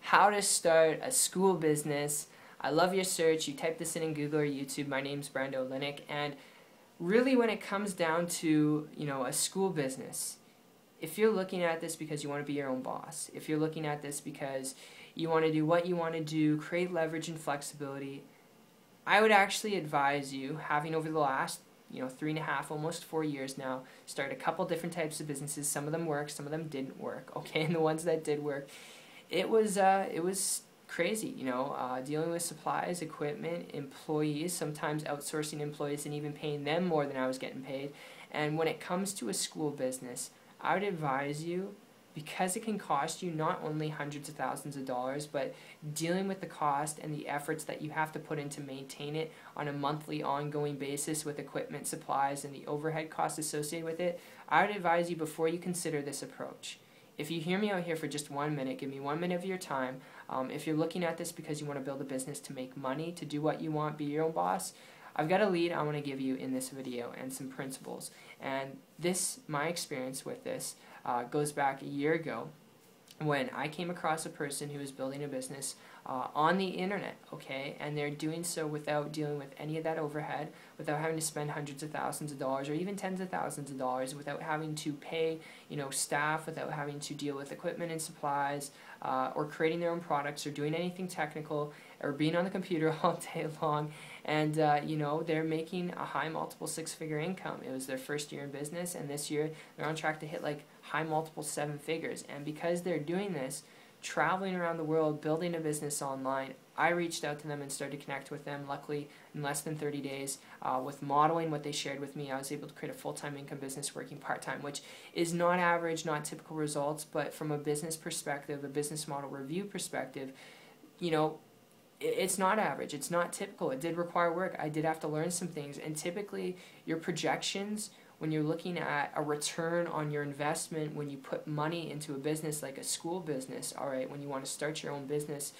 how to start a school business. I love your search. You type this in Google or YouTube. My name's Brando Linick, and really when it comes down to, a school business, if you're looking at this because you want to be your own boss, if you're looking at this because you want to do what you want to do, create leverage and flexibility, I would actually advise you, having over the last 3.5, almost 4 years now, start a couple different types of businesses. Some of them worked, some of them didn't work, okay? And the ones that did work, it was crazy, dealing with supplies, equipment, employees, sometimes outsourcing employees and even paying them more than I was getting paid. And when it comes to a school business, I would advise you, because it can cost you not only hundreds of thousands of dollars, but dealing with the cost and the efforts that you have to put in to maintain it on a monthly ongoing basis with equipment, supplies, and the overhead costs associated with it, I would advise you before you consider this approach. If you hear me out here for just 1 minute, give me 1 minute of your time. If you're looking at this because you want to build a business to make money, to do what you want, be your own boss, I've got a lead I want to give you in this video and some principles. And my experience with this goes back a year ago when I came across a person who was building a business on the internet, okay, and they're doing so without dealing with any of that overhead, without having to spend hundreds of thousands of dollars or even tens of thousands of dollars, without having to pay, staff, without having to deal with equipment and supplies, or creating their own products or doing anything technical or being on the computer all day long. And they're making a high multiple 6-figure income. It was their first year in business, and this year they're on track to hit like high multiple 7 figures. And because they're doing this, traveling around the world, building a business online, I reached out to them and started to connect with them. Luckily, in less than 30 days, with modeling what they shared with me, I was able to create a full-time income business working part-time, which is not average, not typical results, but from a business perspective, a business model review perspective, it's not average, it's not typical. It did require work. I did have to learn some things, and typically your projections when you're looking at a return on your investment, when you put money into a business like a school business, all right, when you want to start your own business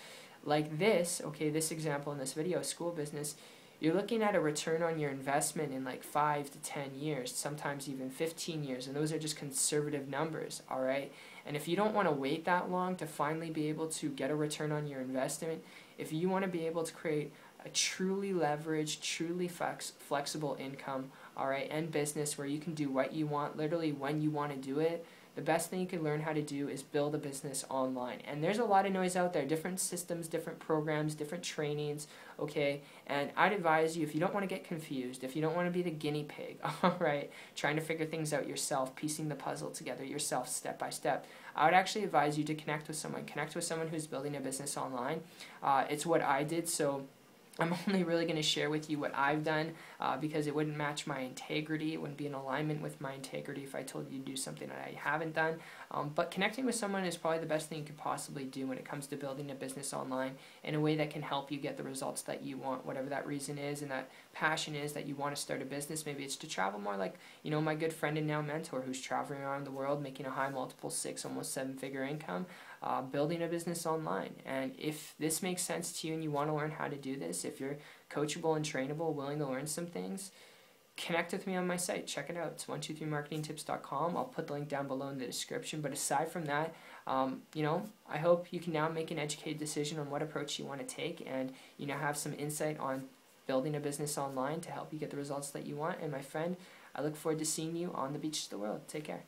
like this, okay, this example in this video, school business, you're looking at a return on your investment in like 5 to 10 years, sometimes even 15 years, and those are just conservative numbers, all right? And if you don't want to wait that long to finally be able to get a return on your investment, if you want to be able to create a truly leveraged, truly flexible income, all right, and business where you can do what you want, literally when you want to do it, the best thing you can learn how to do is build a business online. And there's a lot of noise out there, different systems, different programs, different trainings, okay? And I'd advise you, if you don't want to get confused, if you don't want to be the guinea pig, all right, trying to figure things out yourself, piecing the puzzle together yourself step by step, I would actually advise you to connect with someone who's building a business online. It's what I did, so I'm only really going to share with you what I've done because it wouldn't match my integrity. It wouldn't be in alignment with my integrity if I told you to do something that I haven't done. But connecting with someone is probably the best thing you could possibly do when it comes to building a business online in a way that can help you get the results that you want, whatever that reason is and that passion is that you want to start a business. Maybe it's to travel more, like my good friend and now mentor who's traveling around the world making a high multiple 6, almost 7-figure income. Building a business online. And if this makes sense to you and you want to learn how to do this, if you're coachable and trainable, willing to learn some things, connect with me on my site. Check it out. It's 123marketingtips.com. I'll put the link down below in the description. But aside from that, I hope you can now make an educated decision on what approach you want to take and, have some insight on building a business online to help you get the results that you want. And my friend, I look forward to seeing you on the beaches of the world. Take care.